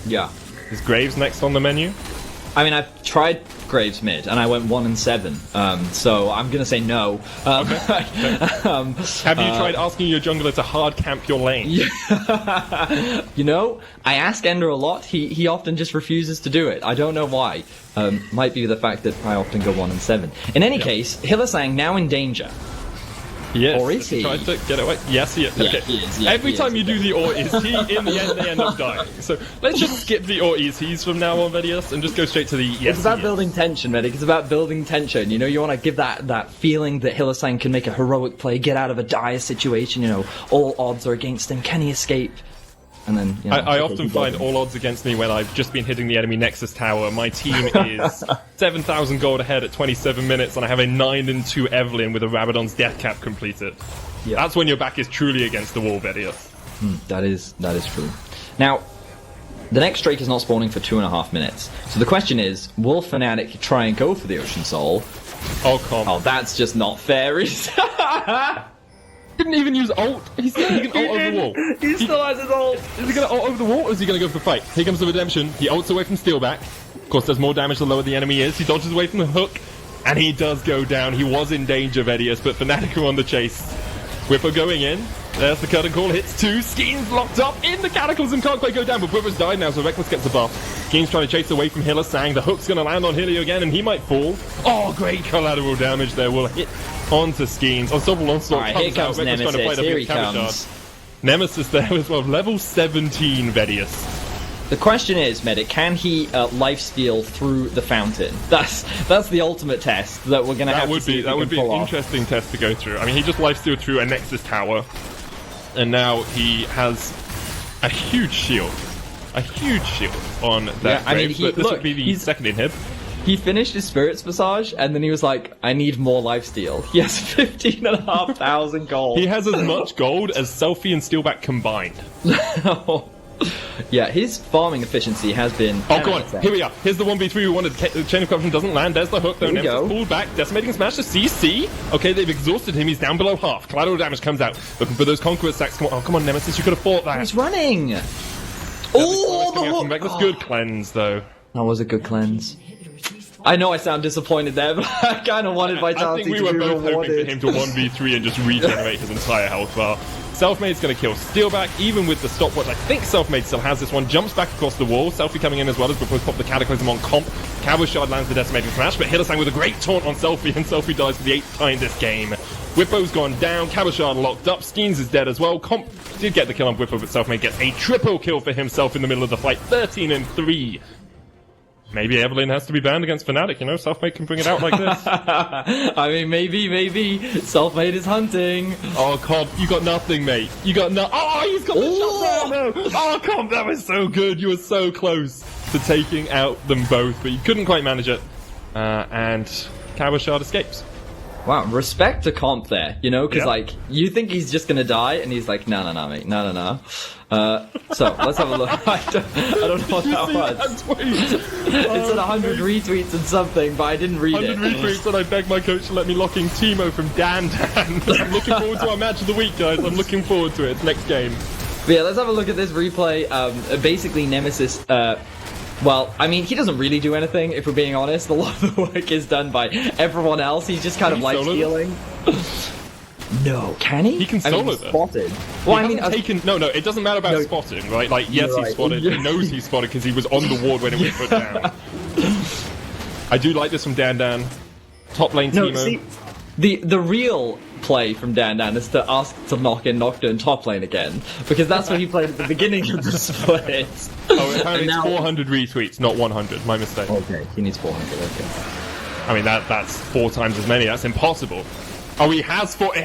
Yeah. Is Graves next on the menu? I mean, I've tried Graves mid, and I went 1-7, so I'm gonna say no. Okay. Have you tried asking your jungler to hard camp your lane? I ask Ender a lot. He often just refuses to do it. I don't know why. Might be the fact that I often go 1-7. In any case, Hylissang now in danger. Yes. Or is he? Tried to get away. Yes, he is. Yeah, okay. he is. Yeah, Every time you do the or is he, in the end they end up dying. So let's just skip the or is he's from now on, Vedius, and just go straight to the yes. It's about building tension, Medic. It's about building tension. You want to give that feeling that Hylissang can make a heroic play, get out of a dire situation. All odds are against him. Can he escape? And then I often find all odds against me when I've just been hitting the enemy Nexus tower. My team is 7,000 gold ahead at 27 minutes, and I have a 9-2 Evelynn with a Rabadon's death cap completed. Yep. That's when your back is truly against the wall, Vedius. That is true. Now, the next Drake is not spawning for 2.5 minutes. So the question is, will Fnatic try and go for the Ocean Soul? Oh, come. Oh, that's just not fair. Didn't even use ult. He can ult over the wall. He still has his ult. Is he going to ult over the wall, or is he going to go for the fight? Here comes the redemption. He ults away from Steelback. Of course, does more damage the lower the enemy is. He dodges away from the hook, and he does go down. He was in danger, Vedius, but Fnatic are on the chase. Bwipo going in. There's the curtain call. Hits 2. Skeanz locked up in the Cataclysm. Can't quite go down, but Bwipo's died now, so Rekkles gets the buff. Skeanz trying to chase away from Hylissang. The hook's going to land on Hilly again, and he might fall. Oh, great collateral damage there. Will hit onto Skeanz. Unstoppable Onslaught Alright, here comes out. Nemesis. Trying to fight Here he Cabochard. comes. Nemesis there as well. Level 17 Vedius. The question is, Medic, can he lifesteal through the fountain? That's the ultimate test that we're gonna have to see. That would be an interesting test to go through. I mean, he just lifestealed through a Nexus tower, and now he has a huge shield. A huge shield on that. I mean, but this would be the second inhib. He finished his Spirit's Massage, and then he was like, I need more lifesteal. He has 15,500 gold. He has as much gold as Selfie and Steelback combined. Yeah, his farming efficiency has been... Oh, go on. Here we are. Here's the 1v3 we wanted. The Chain of Corruption doesn't land. There's the hook, though. Nemesis pulled back. Decimating Smash to CC. Okay, they've exhausted him. He's down below half. Collateral damage comes out. Looking for those Conqueror stacks. Come on, come on, Nemesis. You could have fought that. He's running! Oh, the hook! That's good cleanse, though. That was a good cleanse. I know I sound disappointed there, but I kind of wanted Vitality to be rewarded. I think we were both hoping for him to 1v3 and just regenerate his entire health bar. Selfmade's going to kill Steelback, even with the stopwatch. I think Selfmade still has this one. Jumps back across the wall. Selfie coming in as well as before pop the Cataclysm on comp. Cabochard lands the Decimating Smash, but Hylissang with a great taunt on Selfie, and Selfie dies for the 8th time this game. Bwipo's gone down. Cabochard locked up. Skeanz is dead as well. Comp did get the kill on Bwipo, but Selfmade gets a triple kill for himself in the middle of the fight. 13-3. Maybe Evelynn has to be banned against Fnatic, you know? Selfmade can bring it out like this. I mean, maybe. Selfmade is hunting. Oh, Comp, you got nothing, mate. You got no- Oh, he's got the shot down, though! Oh, Comp, that was so good. You were so close to taking out them both, but you couldn't quite manage it. And Cabochard escapes. Wow, respect to Comp there, you know? Because, like, you think he's just gonna die, and he's like, no, mate, no. So, let's have a look. I don't know what that was. It said 100 retweets and something, but I didn't read 100 retweets, and I begged my coach to let me lock in Teemo from Dan. I'm looking forward to our match of the week, guys. I'm looking forward to it. It's next game. But yeah, let's have a look at this replay. Basically, Nemesis... well, I mean, he doesn't really do anything, if we're being honest. A lot of the work is done by everyone else. He's just kind of life-stealing. No, can he? He can solo them. Spotted. Well, I mean, No, it doesn't matter about spotting, right? Like, yes, he's spotted. He knows he's spotted because he was on the ward when it was put down. I do like this from Dan. Top lane Teemo. See, the real play from Dan is to ask to knock in Nocturne top lane again, because that's what he played at the beginning of the split. Oh, apparently it's 400 retweets, not 100. My mistake. Okay, he needs 400. Okay. I mean, that's 4 times as many. That's impossible. Oh, it has 400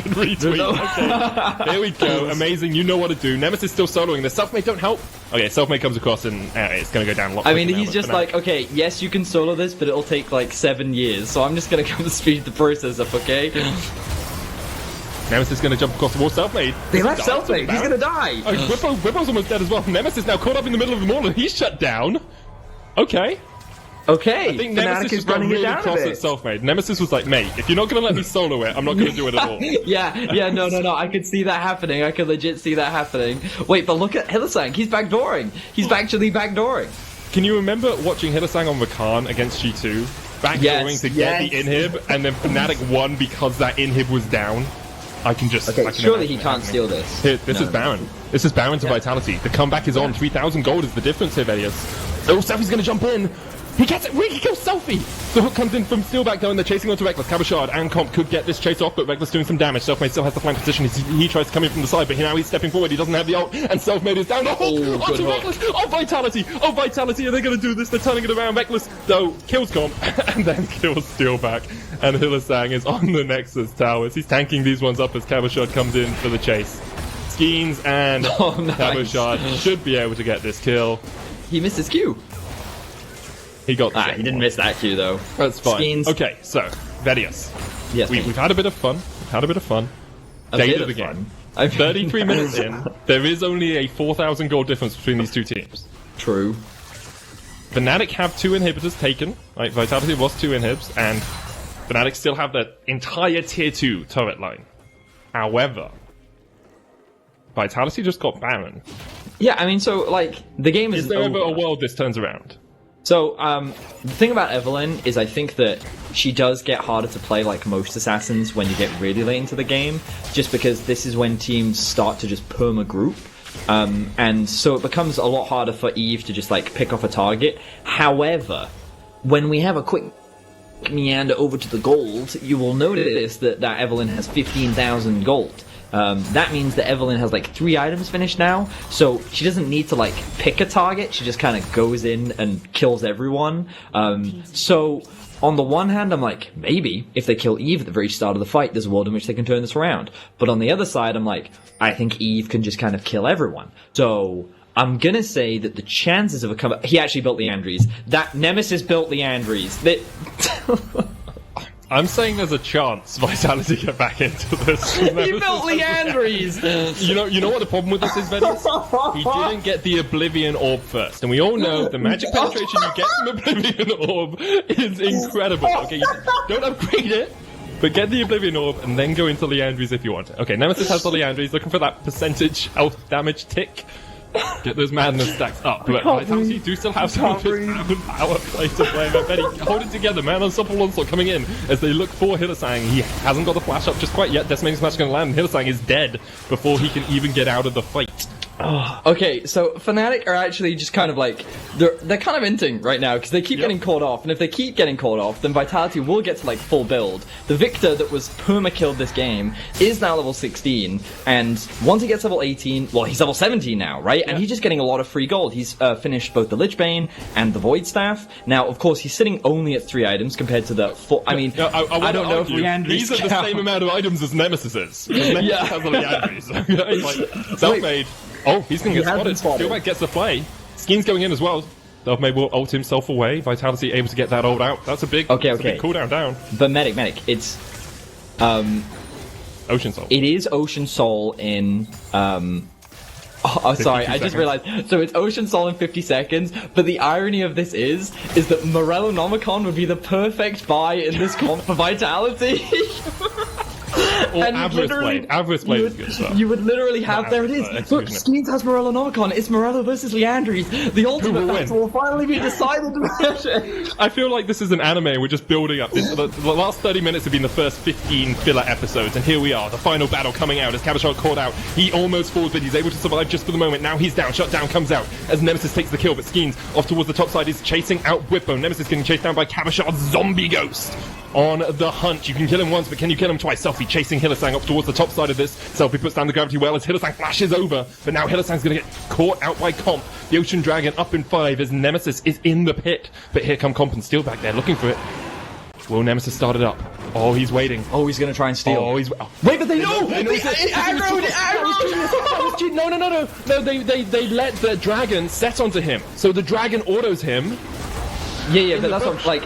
retweets. Okay, here we go. Amazing. You know what to do. Nemesis still soloing this. Selfmade don't help. Okay, Selfmade comes across and it's going to go down a lot. I mean, he's just like, okay, yes, you can solo this, but it'll take like 7 years. So I'm just going to come speed the process up, okay? Nemesis is going to jump across the wall. Selfmade. They left Selfmade. He's going to die. Oh, Bwipo's almost dead as well. Nemesis now caught up in the middle of the wall and he's shut down. Okay. I think Nemesis just got really cross at Selfmade. Nemesis was like, mate, if you're not going to let me solo it, I'm not going to do it at all. Yeah, no. I could see that happening. I could legit see that happening. Wait, but look at Hylissang. He's backdooring. He's actually backdooring. Can you remember watching Hylissang on Rakan against G2? Backdooring to get the inhib, and then Fnatic won because that inhib was down? I can surely he can't steal this. Here, this is Baron. This is Baron to Vitality. The comeback is on. 3,000 gold is the difference here, Vedius. Oh, Selfie's going to jump in. He gets it! He kills Selfie! The hook comes in from Steelback though, and they're chasing onto Rekkles. Cabochard and Comp could get this chase off, but Rekkles doing some damage. Selfmade still has the flank position. He tries to come in from the side, but now he's stepping forward. He doesn't have the ult, and Selfmade is down. Oh, onto Rekkles! Oh, Vitality! Oh, Vitality! Are they going to do this? They're turning it around. Rekkles, though, kills Comp, and then kills Steelback. And Hylissang is on the Nexus towers. He's tanking these ones up as Cabochard comes in for the chase. Skeanz and Cabochard should be able to get this kill. He missed his Q. He got he didn't miss that Q though. That's fine. Skeanz. Okay, so Vedius. Yes, we've had a bit of fun. Date of the game. 33 minutes in, there is only a 4,000 gold difference between these two teams. True. Fnatic have 2 inhibitors taken. Like Vitality lost 2 inhibs, and Fnatic still have the entire tier 2 turret line. However, Vitality just got Baron. Yeah, I mean, so like the game is. Is there ever a world this turns around? So, the thing about Evelynn is I think that she does get harder to play like most assassins when you get really late into the game, just because this is when teams start to just perma-group, and so it becomes a lot harder for Eve to just like pick off a target. However, when we have a quick meander over to the gold, you will notice that Evelynn has 15,000 gold. That means that Evelynn has like 3 items finished now, so she doesn't need to like pick a target, she just kind of goes in and kills everyone. So on the one hand, I'm like, maybe if they kill Eve at the very start of the fight, there's a world in which they can turn this around. But on the other side, I'm like, I think Eve can just kind of kill everyone. So I'm gonna say that the chances of a comeback... He actually built Leandries. That Nemesis built Leandries. I'm saying there's a chance Vitality get back into this. He built Leandries! You know what the problem with this is, Vedius? He didn't get the Oblivion Orb first. And we all know the magic penetration you get from Oblivion Orb is incredible. Okay, you don't upgrade it, but get the Oblivion Orb and then go into Leandries if you want it. Okay, Nemesis has the Leandries, looking for that percentage health damage tick. Get those madness stacks up. But Vitality do still have some of his power play to play. Betty, hold it together, man. Unstoppable Onslaught coming in as they look for Hylissang. He hasn't got the flash up just quite yet. Decimating Smash going to land. Hylissang is dead before he can even get out of the fight. Okay, so Fnatic are actually just kind of like, they're kind of inting right now because they keep getting caught off, and if they keep getting caught off, then Vitality will get to like full build. The Viktor that was perma-killed this game is now level 16, and once he gets level 18, well, he's level 17 now, right? And he's just getting a lot of free gold. He's finished both the Lich Bane and the Void Staff. Now, of course, he's sitting only at 3 items compared to the 4. I mean, I don't know if Leandries these are the same amount of items as Nemesis is. Nemesis has the Leandries. Like, Selfmade. Oh, he's going to get spotted. Steelback gets the play. Skeanz going in as well. Selfmade will ult himself away. Vitality able to get that ult out. That's a big, a big cooldown down. But Medic, it's... Ocean Soul. It is Ocean Soul in... sorry, I just realized. So it's Ocean Soul in 50 seconds, but the irony of this is that Morellonomicon would be the perfect buy in this comp for Vitality. Or Avarice Blade. Avarice Blade is good stuff. You would literally have, there it is. Look, Skeanz has Morellonomicon. It's Morello versus Leandries. The ultimate battle will finally be decided. I feel like this is an anime. We're just building up. The last 30 minutes have been the first 15 filler episodes, and here we are. The final battle coming out as Cabochard caught out. He almost falls, but he's able to survive just for the moment. Now he's down. Shutdown comes out as Nemesis takes the kill, but Skeanz off towards the top side is chasing out Bwipo. Nemesis getting chased down by Cabochard's zombie ghost. On the hunt. You can kill him once, but can you kill him twice? Selfie chasing Hylissang up towards the top side of this. Selfie puts down the gravity well as Hylissang flashes over, but now Hylissang's going to get caught out by Comp. The Ocean Dragon up in 5 as Nemesis is in the pit, but here come Comp and Steelback there looking for it. Will Nemesis start it up? Oh, he's waiting. Oh, he's going to try and steal. Oh, he's... Wait, but they know! They aggroed! No, they let the dragon set onto him. So the dragon autos him. Yeah, but that's what, like,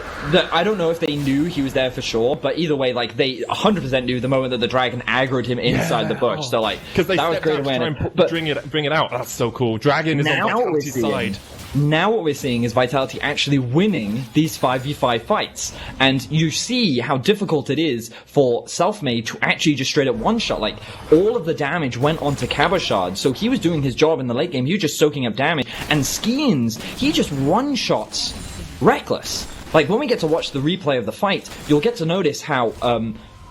I don't know if they knew he was there for sure, but either way, like, they 100% knew the moment that the dragon aggroed him inside the bush, so, like, that was great awareness. Bring it out. That's so cool. Dragon is on Vitality's side. Now what we're seeing is Vitality actually winning these 5v5 fights, and you see how difficult it is for Selfmade to actually just straight up one-shot. Like, all of the damage went onto Cabochard, so he was doing his job in the late game, he was just soaking up damage, and Skeanz, he just one-shots Rekkles. Like, when we get to watch the replay of the fight, you'll get to notice how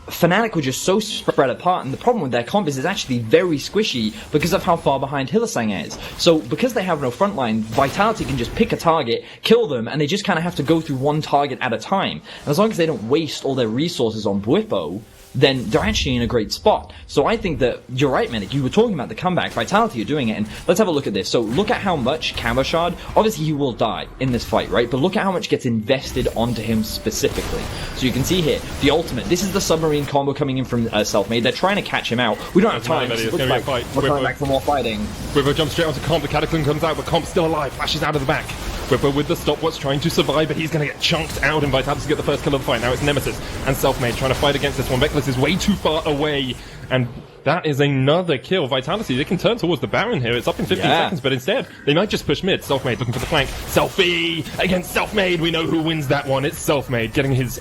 Fnatic were just so spread apart, and the problem with their comp is it's actually very squishy because of how far behind Hylissang is. So, because they have no frontline, Vitality can just pick a target, kill them, and they just kind of have to go through one target at a time. And as long as they don't waste all their resources on Bwipo, then they're actually in a great spot. So I think that you're right, Medic. You were talking about the comeback. Vitality are doing it, and let's have a look at this. So look at how much Cabochard, obviously he will die in this fight, right? But look at how much gets invested onto him specifically. So you can see here, the ultimate. This is the submarine combo coming in from Selfmade. They're trying to catch him out. We don't have time. It's going to be a fight. We're coming back for more fighting. Bwipo jumps straight onto Comp. The Cataclysm comes out, but Comp's still alive. Flashes out of the back. Bwipo with the stopwatch trying to survive, but he's going to get chunked out, and Vitality to get the first kill of the fight. Now it's Nemesis and Selfmade trying to fight against this one. Rekkles is way too far away, and that is another kill. Vitality, they can turn towards the Baron here. It's up in 15 seconds, but instead, they might just push mid. Selfmade looking for the flank. Selfie against Selfmade. We know who wins that one. It's Selfmade getting his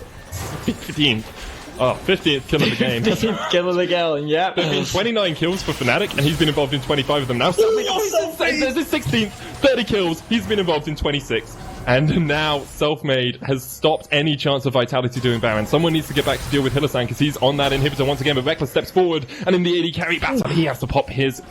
15th kill of the game. 15th kill of the game, yeah. There's been 29 kills for Fnatic, and he's been involved in 25 of them now. Selfie, there's his 16th, 30 kills. He's been involved in 26. And now Selfmade has stopped any chance of Vitality doing Baron. Someone needs to get back to deal with Hylissang because he's on that inhibitor once again, but Rekkles steps forward, and in the AD carry battle, he has to pop his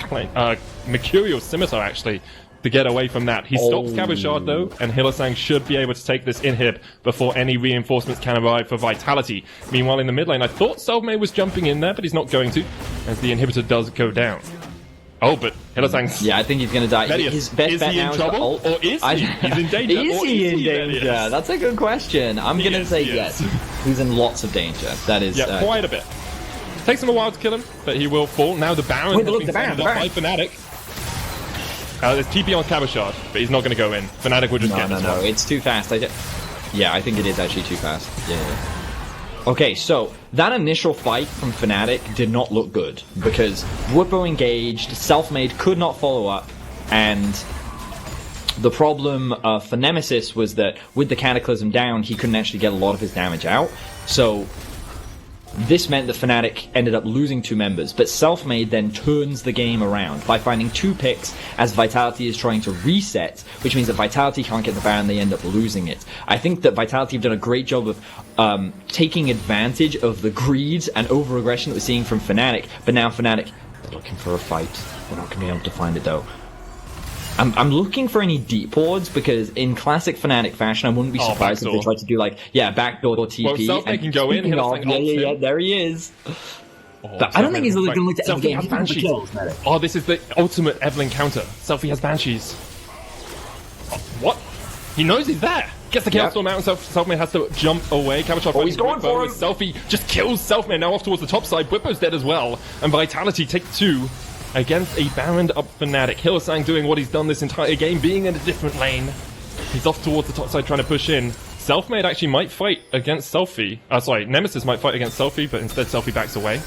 Mercurial Scimitar, actually. to get away from that. He stops Cabochard though, and Hylissang should be able to take this inhib before any reinforcements can arrive for Vitality. Meanwhile, in the mid lane, I thought Selfmade was jumping in there, but he's not going to, as the inhibitor does go down. Oh, but Hylissang's... Yeah, I think he's going to die. Vedius, His best is bet he now in trouble? Or is he? He's in danger. Is he in danger? Vedius? That's a good question. I'm going to say yes. He's in lots of danger. That is... Yeah, quite a bit. Takes him a while to kill him, but he will fall. Now the Baron has been sent up by Fnatic. There's TP on Cabochard, but he's not going to go in. Fnatic will just get this one. No, it's too fast. Yeah, I think it is actually too fast. Yeah. Okay, so that initial fight from Fnatic did not look good because Bwipo engaged, Selfmade could not follow up, and the problem for Nemesis was that with the Cataclysm down, he couldn't actually get a lot of his damage out. So this meant that Fnatic ended up losing 2 members, but Selfmade then turns the game around by finding 2 picks as Vitality is trying to reset, which means that Vitality can't get the Baron, they end up losing it. I think that Vitality have done a great job of taking advantage of the greed and over-aggression that we're seeing from Fnatic, but now Fnatic, they're looking for a fight. We're not going to be able to find it though. I'm looking for any deep wards because in classic Fnatic fashion, I wouldn't be surprised if they tried to do like, backdoor or TP. Well, Selfmade can go in, yeah, there he is. But I don't think he's going to look at Selfie has Banshees. Oh, this is the ultimate Evelynn counter. Selfie has Banshees. Oh, what? He knows he's there. Gets the Chaos Storm out, and Selfmade has to jump away. Cabochard he's going for him. Selfie just kills Selfmade now off towards the top side. Bwipo's dead as well. And Vitality take 2. Against a Baron up Fnatic. Hylissang doing what he's done this entire game, being in a different lane. He's off towards the top side trying to push in. Selfmade actually might fight against Selfie. Nemesis might fight against Selfie, but instead Selfie backs away.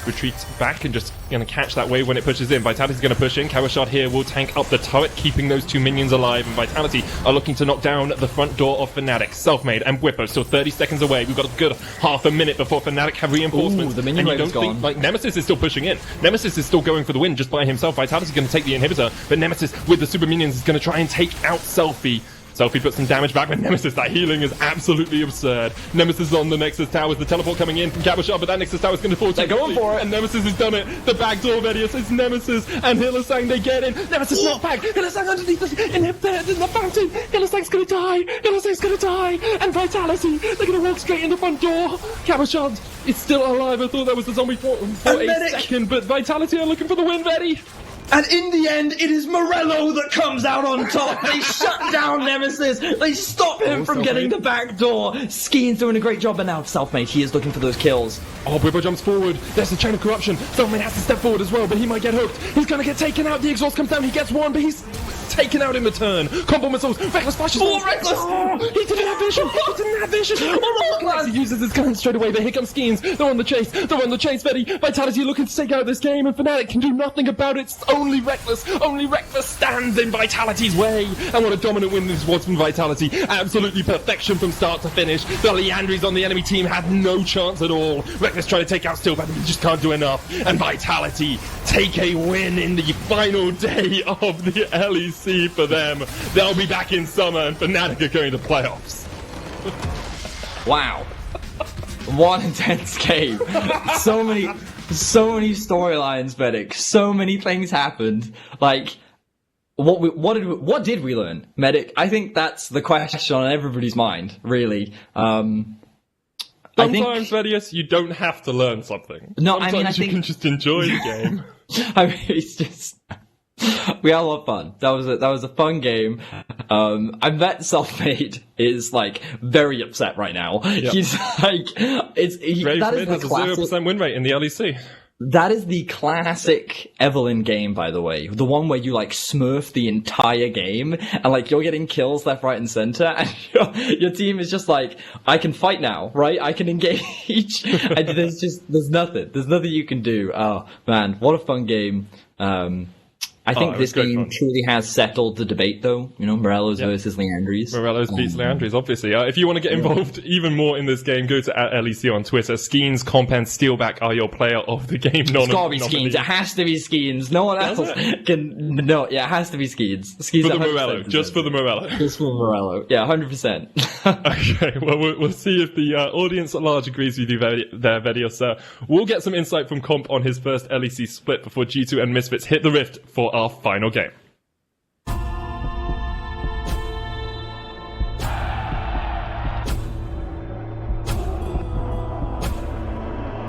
Retreats back and just going to catch that wave when it pushes in. Vitality's going to push in. Cabochard here will tank up the turret, keeping those 2 minions alive. And Vitality are looking to knock down the front door of Fnatic. Selfmade and Bwipo still 30 seconds away. We've got a good half a minute before Fnatic have reinforcements. The minion wave is gone. Like, Nemesis is still pushing in. Nemesis is still going for the win just by himself. Vitality's going to take the inhibitor, but Nemesis with the super minions is going to try and take out Selfie. Selfie puts some damage back, but Nemesis, that healing is absolutely absurd. Nemesis on the Nexus Tower, the teleport coming in from Cabochard, but that Nexus Tower is going to fall. They're going for it, and Nemesis has done it. The backdoor Vedius, it's Nemesis, and Hylissang, they get in. Nemesis not back. Hylissang underneath the inhibitor in the fountain. Hylissang's going to die. Hylissang's going to die. And Vitality, they're going to walk straight in the front door. Cabochard is still alive. I thought that was the zombie for a second, but Vitality are looking for the win, Vedi. And in the end, it is Morello that comes out on top. They shut down Nemesis. They stop him from getting the back door. Skeanz doing a great job, but now Selfmade, he is looking for those kills. Oh, Bwipo jumps forward. There's a chain of corruption. Selfmade has to step forward as well, but he might get hooked. He's going to get taken out. The exhaust comes down. He gets one, but he's taken out in return. Combo missiles. Rekkles flashes. Oh, Rekkles! Oh, he didn't have vision. He didn't have vision. Oh, no, he uses his gun straight away, but here comes Skeanz. They're on the chase. They're on the chase, Vedi. Vitality looking to take out this game, and Fnatic can do nothing about it. It's only Rekkles. Only Rekkles stands in Vitality's way. And what a dominant win this was from Vitality. Absolutely perfection from start to finish. The Liandry's on the enemy team had no chance at all. Rekkles trying to take out Steelback, but he just can't do enough. And Vitality take a win in the final day of the LEC for them. They'll be back in summer, and Fnatic are going to playoffs. Wow. What intense game. So many storylines, Medic. So many things happened. Like, what did we learn, Medic? I think that's the question on everybody's mind, really. Sometimes, Vedius, you don't have to learn something. No, sometimes I think you can just enjoy the game. I mean, it's just we had a lot of fun. That was a fun game. I bet Selfmade is like very upset right now. Yep. He's like, that is the classic 0% win rate in the LEC. That is the classic Evelynn game, by the way. The one where you like smurf the entire game and like you're getting kills left, right, and center, and your team is just like, I can fight now, right? I can engage, and there's nothing you can do. Oh man, what a fun game. I think this game truly has settled the debate, though. You know, Morello's versus Liandry's. Morello's beats Liandry's, obviously. If you want to get involved even more in this game, go to @LEC on Twitter. Skeanz, Comp, and Steelback are your player of the game. It's gotta be Skeanz. It has to be Skeanz. No one else can. No, yeah, it has to be Skeanz. For the Morello. Just for the Morello. Just for Morello. Yeah, 100%. Okay, well, we'll see if the audience at large agrees with you there, Vedius. We'll get some insight from Comp on his first LEC split before G2 and Misfits hit the Rift for our final game.